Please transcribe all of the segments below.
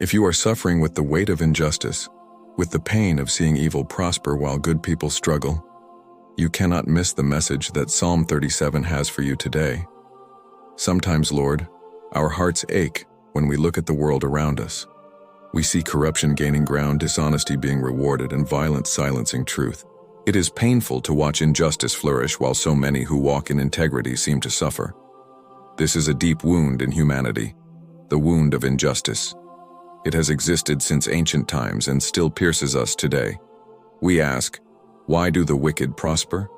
If you are suffering with the weight of injustice, with the pain of seeing evil prosper while good people struggle, you cannot miss the message that Psalm 37 has for you today. Sometimes, Lord, our hearts ache when we look at the world around us. We see corruption gaining ground, dishonesty being rewarded, and violence silencing truth. It is painful to watch injustice flourish while so many who walk in integrity seem to suffer. This is a deep wound in humanity, the wound of injustice. It has existed since ancient times and still pierces us today. We ask, why do the wicked prosper?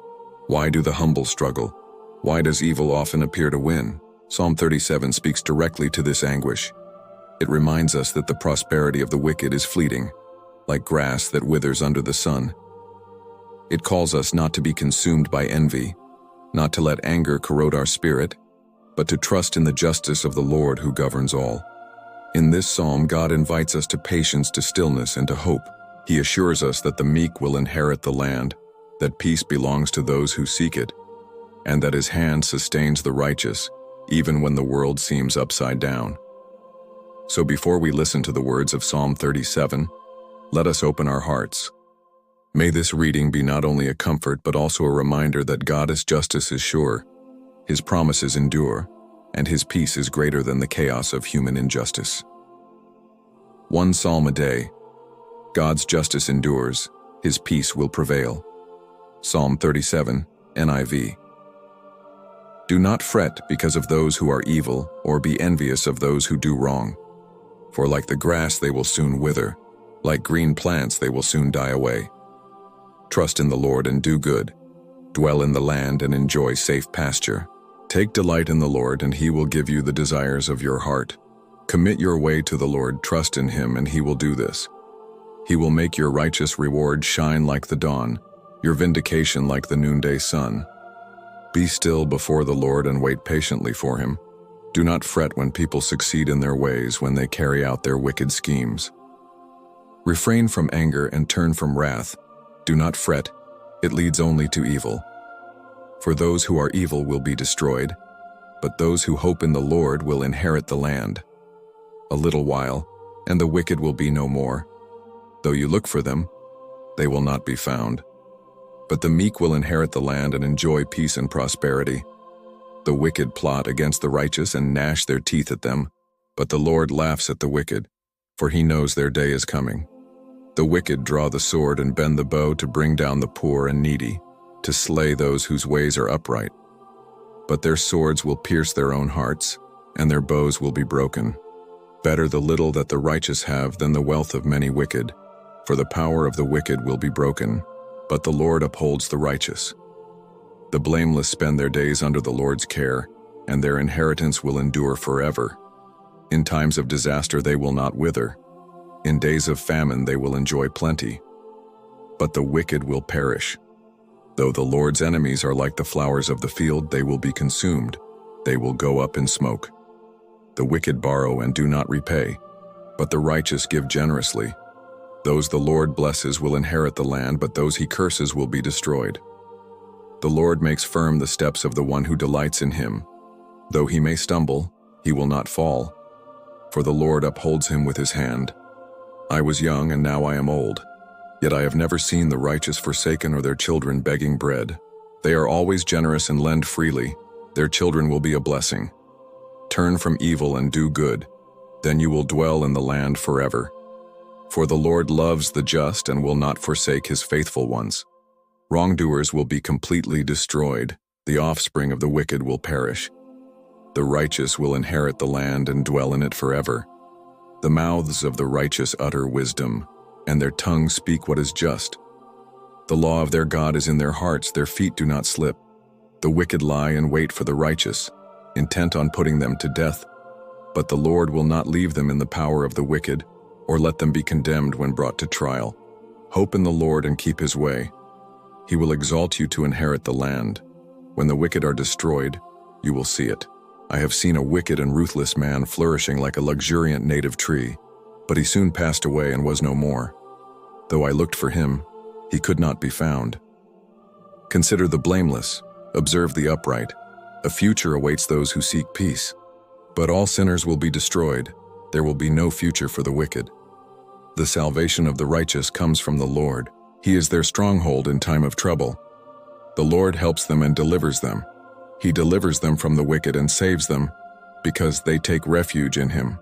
Why do the humble struggle? Why does evil often appear to win? Psalm 37 speaks directly to this anguish. It reminds us that the prosperity of the wicked is fleeting, like grass that withers under the sun. It calls us not to be consumed by envy, not to let anger corrode our spirit, but to trust in the justice of the Lord who governs all. In this psalm, God invites us to patience, to stillness, and to hope. He assures us that the meek will inherit the land, that peace belongs to those who seek it, and that His hand sustains the righteous, even when the world seems upside down. So before we listen to the words of Psalm 37, let us open our hearts. May this reading be not only a comfort but also a reminder that God's justice is sure, His promises endure, and His peace is greater than the chaos of human injustice. One psalm a day. God's justice endures, His peace will prevail. Psalm 37, NIV. Do not fret because of those who are evil, or be envious of those who do wrong. For like the grass they will soon wither, like green plants they will soon die away. Trust in the Lord and do good. Dwell in the land and enjoy safe pasture. Take delight in the Lord, and He will give you the desires of your heart. Commit your way to the Lord, trust in Him, and He will do this. He will make your righteous reward shine like the dawn, your vindication like the noonday sun. Be still before the Lord and wait patiently for Him. Do not fret when people succeed in their ways, when they carry out their wicked schemes. Refrain from anger and turn from wrath. Do not fret, it leads only to evil. For those who are evil will be destroyed, but those who hope in the Lord will inherit the land. A little while, and the wicked will be no more. Though you look for them, they will not be found. But the meek will inherit the land and enjoy peace and prosperity. The wicked plot against the righteous and gnash their teeth at them, but the Lord laughs at the wicked, for He knows their day is coming. The wicked draw the sword and bend the bow to bring down the poor and needy, to slay those whose ways are upright. But their swords will pierce their own hearts, and their bows will be broken. Better the little that the righteous have than the wealth of many wicked, for the power of the wicked will be broken, but the Lord upholds the righteous. The blameless spend their days under the Lord's care, and their inheritance will endure forever. In times of disaster they will not wither. In days of famine they will enjoy plenty. But the wicked will perish. Though the Lord's enemies are like the flowers of the field, they will be consumed. They will go up in smoke. The wicked borrow and do not repay, but the righteous give generously. Those the Lord blesses will inherit the land, but those He curses will be destroyed. The Lord makes firm the steps of the one who delights in Him. Though he may stumble, he will not fall, for the Lord upholds him with His hand. I was young and now I am old. Yet I have never seen the righteous forsaken or their children begging bread. They are always generous and lend freely. Their children will be a blessing. Turn from evil and do good. Then you will dwell in the land forever. For the Lord loves the just and will not forsake His faithful ones. Wrongdoers will be completely destroyed. The offspring of the wicked will perish. The righteous will inherit the land and dwell in it forever. The mouths of the righteous utter wisdom, and their tongues speak what is just. The law of their God is in their hearts, their feet do not slip. The wicked lie in wait for the righteous, intent on putting them to death. But the Lord will not leave them in the power of the wicked, or let them be condemned when brought to trial. Hope in the Lord and keep His way. He will exalt you to inherit the land. When the wicked are destroyed, you will see it. I have seen a wicked and ruthless man flourishing like a luxuriant native tree, but he soon passed away and was no more. Though I looked for him, he could not be found. Consider the blameless, observe the upright. A future awaits those who seek peace. But all sinners will be destroyed. there will be no future for the wicked. The salvation of the righteous comes from the Lord. He is their stronghold in time of trouble. The Lord helps them and delivers them. He delivers them from the wicked and saves them, because they take refuge in him.